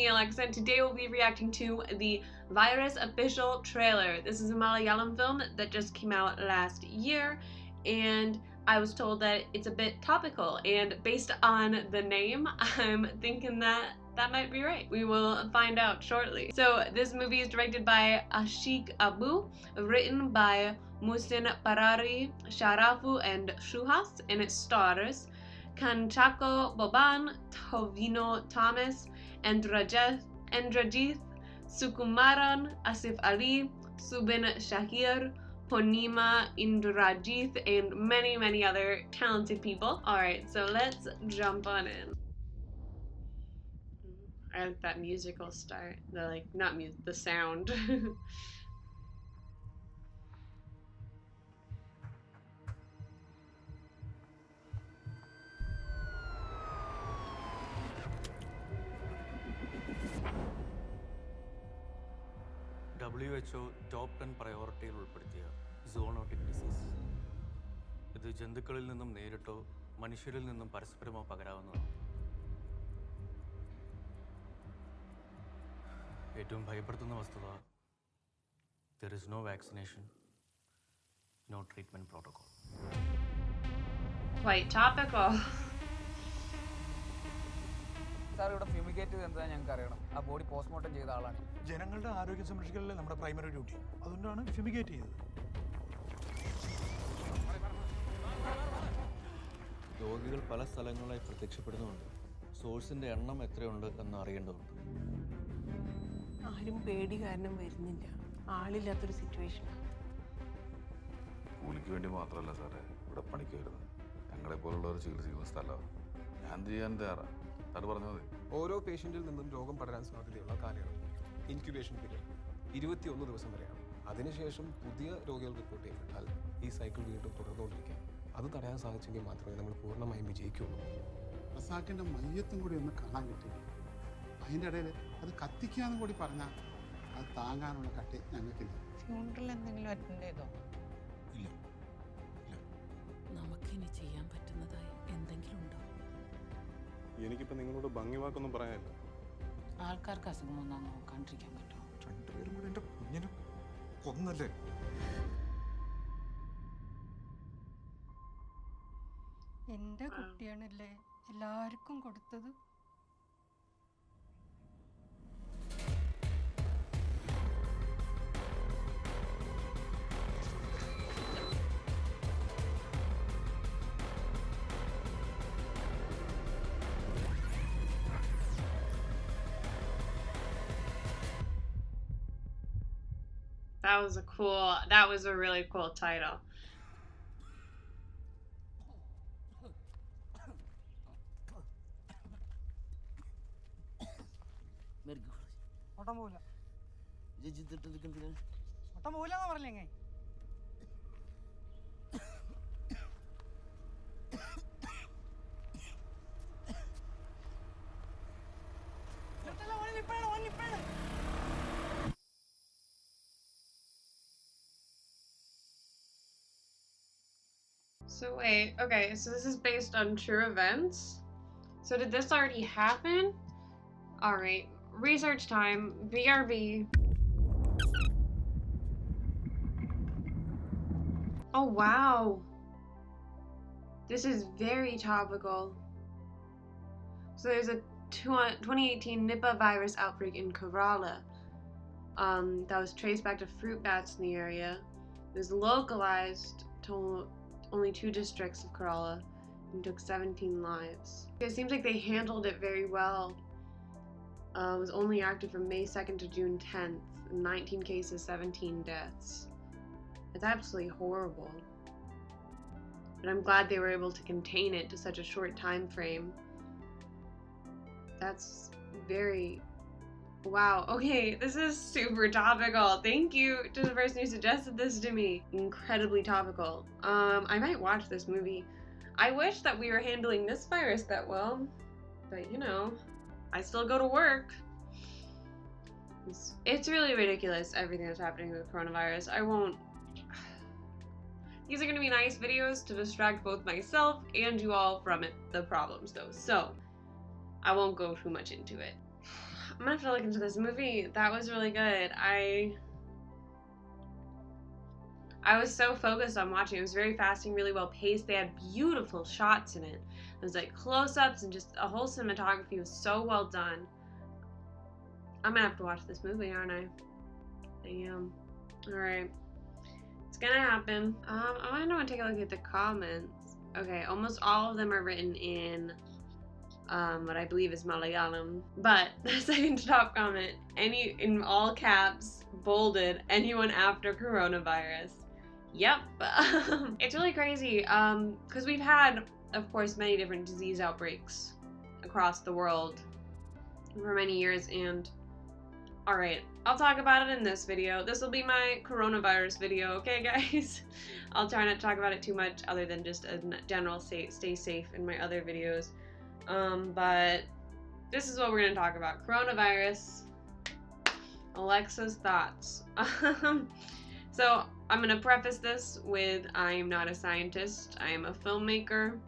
me, Alexa, and today we'll be reacting to the Virus official trailer. This is a Malayalam film that just came out last year, and I was told that it's a bit topical, and based on the name, I'm thinking that that might be right. We will find out shortly. So this movie is directed by Aashiq Abu, written by Musin Parari, Sharafu, and Shuhas, and it stars Kanchako Boban, Tovino Thomas, and Rajeev, Sukumaran, Asif Ali, Subin Shahir, Ponima Indrajith, and many other talented people. Alright, so let's jump on in. I like that musical start. The sound. WHO top 10 പ്രയോറിറ്റിയിൽ ഉൾപ്പെടുത്തിയ zoonotic disease. ഇത് ജന്തുക്കളിൽ നിന്നും നേരിട്ടോ മനുഷ്യരിൽ നിന്നും പരസ്പരമോ പകരാവുന്നതാണ്. ഏറ്റവും ഭയപ്പെടുത്തുന്ന വസ്തുത, there is no vaccination, no treatment protocol. Quite topical. Sir ഇവിടെ ഫ്യൂമിഗേറ്റ് ചെയ്തെന്താ ഞങ്ങൾക്ക് അറിയണം. ആ ബോഡി പോസ്റ്റ്മോർട്ടം ചെയ്ത ആളാണ്. ജനങ്ങളുടെ ആരോഗ്യം സംരക്ഷിക്കലല്ലേ നമ്മുടെ പ്രൈമറി ഡ്യൂട്ടി. അതുകൊണ്ടാണ് ഫ്യൂമിഗേറ്റ് ചെയ്തത്. രോഗികൾ പല സ്ഥലങ്ങളായി പ്രത്യക്ഷപ്പെടുന്നുണ്ട്. സോഴ്സിന്റെ എണ്ണം എത്രയുണ്ട് എന്ന് അറിയേണ്ടതുണ്ട്. ആരും പേടി കാരണം വരുന്നില്ല. ആളില്ലാത്തൊരു സിറ്റുവേഷനാണ്. കൂലിക്ക് വേണ്ടി മാത്രമല്ല സാറേ ഇവിടെ പണിക്ക് വരുന്നത്. ഞങ്ങളെ പോലുള്ളവർ ചികിത്സിക്കുന്ന സ്ഥലമാണ്. ഞാൻ ചെയ്യാൻ തയ്യാറാണ്. സാറ് പറഞ്ഞാൽ മതി. ഓരോ പേഷ്യൻറ്റിൽ നിന്നും രോഗം പടരാൻ സാധ്യതയുള്ള കാലയളവ് ഇൻക്യുബേഷൻ പീരിയഡ് 21 ദിവസം വരെയാണ്. അതിനുശേഷം പുതിയ രോഗികൾ റിപ്പോർട്ട് ചെയ്യപ്പെട്ടാൽ ഈ സൈക്കിൾ വീണ്ടും തുടർന്നുകൊണ്ടിരിക്കുക. അത് തടയാൻ സാധിച്ചെങ്കിൽ മാത്രമേ നമ്മൾ പൂർണ്ണമായും വിജയിക്കുകയുള്ളൂ. റസാക്കിൻ്റെ മയ്യത്തും കൂടി ഒന്ന് കാണാൻ കിട്ടി. അതിൻ്റെ ഇടയിൽ അത് കത്തിക്കാന്നും കൂടി പറഞ്ഞാൽ അത് താങ്ങാനുള്ള കട്ടി ഞങ്ങൾക്കില്ല. ഫ്യൂണറൽ എന്തെങ്കിലും അറ്റൻഡ് ചെയ്തോ? ഇല്ല. നമുക്കിനി ചെയ്യാൻ പറ്റുന്നതായി എന്തെങ്കിലും ഉണ്ടോ? എനിക്കിപ്പോൾ നിങ്ങളോട് ഭംഗി വാക്കൊന്നും പറയാനില്ല. ആൾക്കാർക്ക് അസുഖമൊന്നും നോക്കാണ്ടിരിക്കാൻ പറ്റുമോ? രണ്ടുപേരും കൂടെ എൻ്റെ കുഞ്ഞിനെ കൊന്നല്ലേ. എൻ്റെ കുട്ടിയാണല്ലേ എല്ലാവർക്കും കൊടുത്തത്. That was a really cool title. So wait, okay, so this is based on true events? So did this already happen? Alright, research time, BRB. Oh wow! This is very topical. So there's a 2018 Nipah virus outbreak in Kerala that was traced back to fruit bats in the area. It was localized to only 2 districts of Kerala and took 17 lives. It seems like they handled it very well. It was only active from May 2nd to June 10th. 19 cases, 17 deaths. It's absolutely horrible. But I'm glad they were able to contain it to such a short time frame. That's very... Wow, okay, this is super topical. Thank you to the person who suggested this to me. Incredibly topical. I might watch this movie. I wish that we were handling this virus that well, but you know, I still go to work. It's really ridiculous, everything that's happening with coronavirus. I won't... These are gonna be nice videos to distract both myself and you all from the problems though, so I won't go too much into it. I'm gonna have to look into this movie. That was really good. I was so focused on watching. It was very fast and really well paced. They had beautiful shots in it. It was like close-ups and just a whole cinematography was so well done. I'm gonna have to watch this movie, aren't I? I am. Alright. It's gonna happen. I want to take a look at the comments. Okay, almost all of them are written in what I believe is Malayalam. But the second to top comment, in all caps, bolded, anyone after coronavirus. Yep. It's really crazy because we've had, of course, many different disease outbreaks across the world for many years, and alright, I'll talk about it in this video. This will be my coronavirus video, okay guys? I'll try not to talk about it too much other than just a general stay safe in my other videos. But this is what we're going to talk about. Coronavirus. Alexa's thoughts. So I'm going to preface this with I am not a scientist. I am a filmmaker.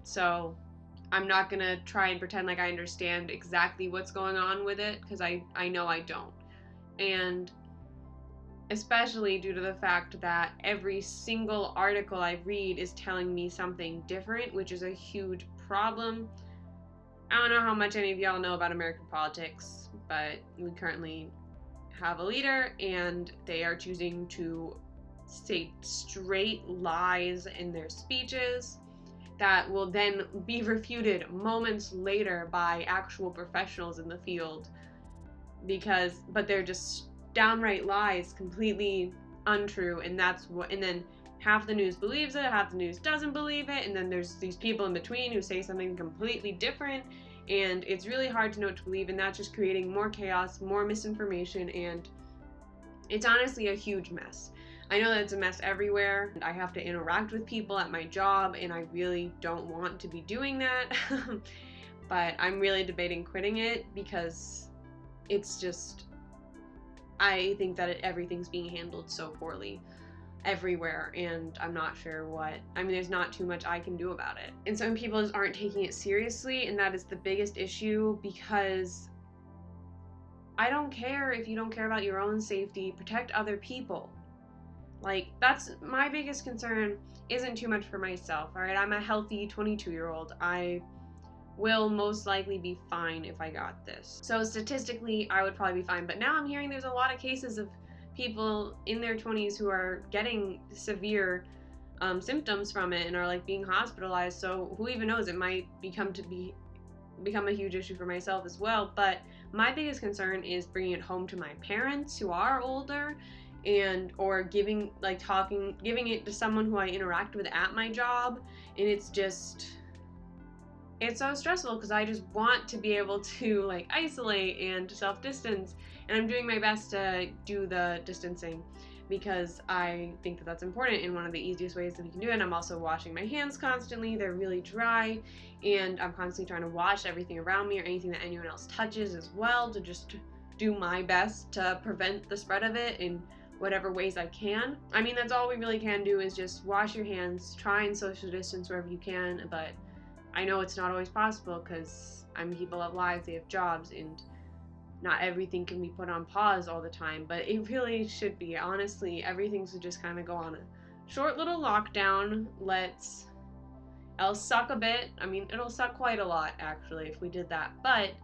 So I'm not going to try and pretend like I understand exactly what's going on with it, because I know I don't. And especially due to the fact that every single article I read is telling me something different, which is a huge problem. I don't know how much any of y'all know about American politics, but we currently have a leader and they are choosing to say straight lies in their speeches that will then be refuted moments later by actual professionals in the field, but they're just downright lies, completely untrue, and then half the news believes it, half the news doesn't believe it, and then there's these people in between who say something completely different, and it's really hard to know what to believe, and that's just creating more chaos, more misinformation, and it's honestly a huge mess. I know that it's a mess everywhere, and I have to interact with people at my job, and I really don't want to be doing that, but I'm really debating quitting it because it's just, I think that everything's being handled so poorly everywhere, and I'm not sure there's not too much I can do about it. And some people just aren't taking it seriously, and that is the biggest issue, because I don't care if you don't care about your own safety. Protect other people. Like, that's my biggest concern. Isn't too much for myself, alright? I'm a healthy 22-year-old. I will most likely be fine if I got this. So statistically, I would probably be fine. But now I'm hearing there's a lot of cases of people in their 20s who are getting severe symptoms from it and are like being hospitalized. So who even knows? It might become a huge issue for myself as well. But my biggest concern is bringing it home to my parents who are older, or giving it to someone who I interact with at my job, and it's so stressful because I just want to be able to like isolate and self-distance, and I'm doing my best to do the distancing because I think that that's important and one of the easiest ways that we can do it. And I'm also washing my hands constantly. They're really dry, and I'm constantly trying to wash everything around me or anything that anyone else touches as well, to just do my best to prevent the spread of it in whatever ways I can. I mean, that's all we really can do, is just wash your hands, try and social distance wherever you can, but I know it's not always possible because people have lives, they have jobs, and not everything can be put on pause all the time, but it really should be. Honestly, everything should just kind of go on a short little lockdown. It'll suck a bit. I mean, it'll suck quite a lot actually if we did that, but it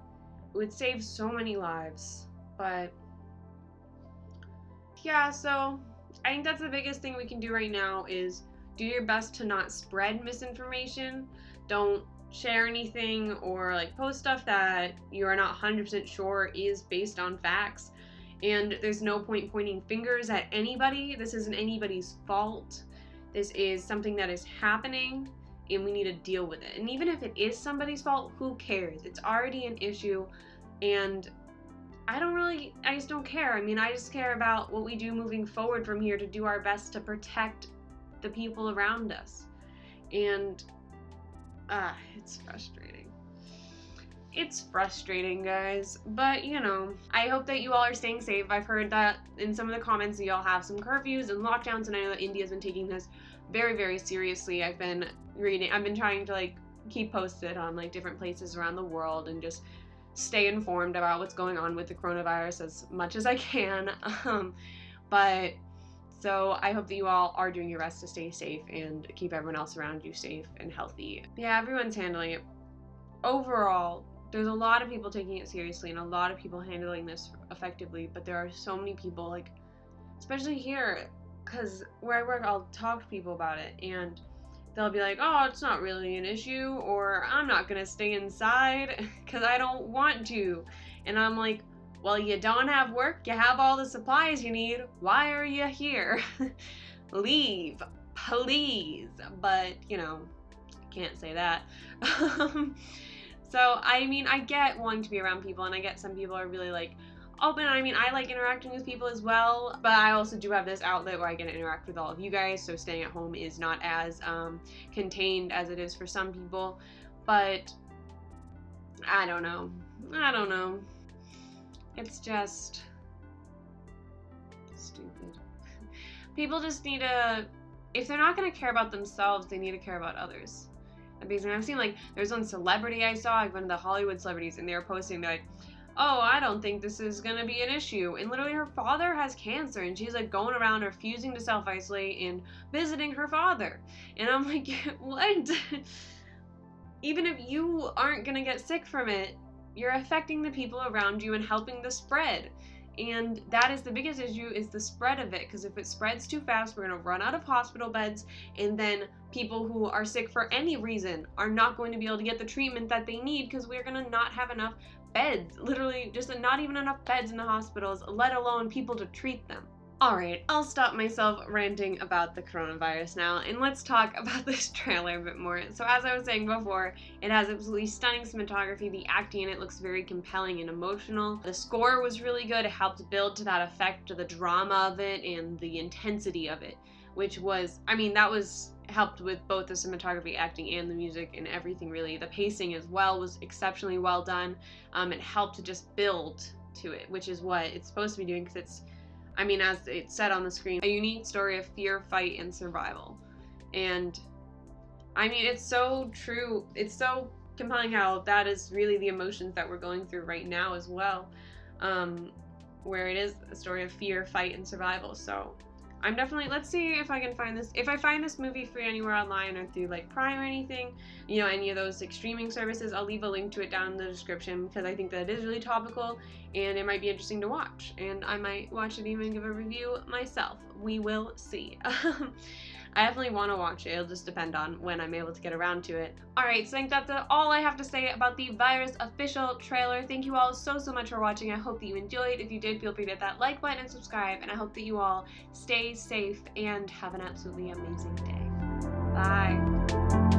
would save so many lives. But yeah, so I think that's the biggest thing we can do right now, is do your best to not spread misinformation. Don't share anything or like post stuff that you are not 100% sure is based on facts. And there's no point pointing fingers at anybody. This isn't anybody's fault. This is something that is happening, and we need to deal with it. And even if it is somebody's fault, who cares? It's already an issue, and I just don't care. I mean, I just care about what we do moving forward from here to do our best to protect the people around us. And it's frustrating. It's frustrating, guys. But, you know, I hope that you all are staying safe. I've heard that in some of the comments that y'all have some curfews and lockdowns, and I know that India's been taking this very, very seriously. I've been trying to like keep posted on like different places around the world and just stay informed about what's going on with the coronavirus as much as I can. But so I hope that you all are doing your best to stay safe and keep everyone else around you safe and healthy. Yeah, everyone's handling it. Overall, there's a lot of people taking it seriously and a lot of people handling this effectively, but there are so many people, like, especially here, because where I work, I'll talk to people about it, and they'll be like, oh, it's not really an issue, or I'm not gonna stay inside because I don't want to. And I'm like, well, you don't have work, you have all the supplies you need, why are you here? Leave, please. But, you know, can't say that. So, I mean, I get wanting to be around people, and I get some people are really, like, open. I mean, I like interacting with people as well, but I also do have this outlet where I get to interact with all of you guys, so staying at home is not as contained as it is for some people. But I don't know. It's just stupid. People just need to, if they're not going to care about themselves, they need to care about others. Because I've seen, like, there's one celebrity I saw, like one of the Hollywood celebrities, and they were posting, they're like, oh, I don't think this is gonna be an issue. And literally her father has cancer, and she's like going around refusing to self-isolate and visiting her father. And I'm like, what? Even if you aren't gonna get sick from it, you're affecting the people around you and helping the spread. And that is the biggest issue, is the spread of it. Because if it spreads too fast, we're gonna run out of hospital beds, and then people who are sick for any reason are not going to be able to get the treatment that they need, because we're gonna not have enough beds, literally just not even enough beds in the hospitals, let alone people to treat them. Alright, I'll stop myself ranting about the coronavirus now, and let's talk about this trailer a bit more. So as I was saying before, it has absolutely stunning cinematography, the acting in it looks very compelling and emotional. The score was really good, it helped build to that effect, the drama of it, and the intensity of it, which was, I mean, that was helped with both the cinematography, acting, and the music and everything really. The pacing as well was exceptionally well done. It helped to just build to it, which is what it's supposed to be doing, because it's, I mean, as it said on the screen, a unique story of fear, fight, and survival. And I mean, it's so true. It's so compelling how that is really the emotions that we're going through right now as well, where it is a story of fear, fight, and survival. So I'm definitely, let's see if I can find this, if I find this movie free anywhere online or through like Prime or anything, you know, any of those like streaming services, I'll leave a link to it down in the description, because I think that it is really topical and it might be interesting to watch, and I might watch it, even give a review myself. We will see. I definitely want to watch it. It'll just depend on when I'm able to get around to it. Alright, so I think that's all I have to say about the Virus official trailer. Thank you all so much for watching. I hope that you enjoyed. If you did, feel free to hit that like button and subscribe, and I hope that you all stay safe and have an absolutely amazing day. Bye!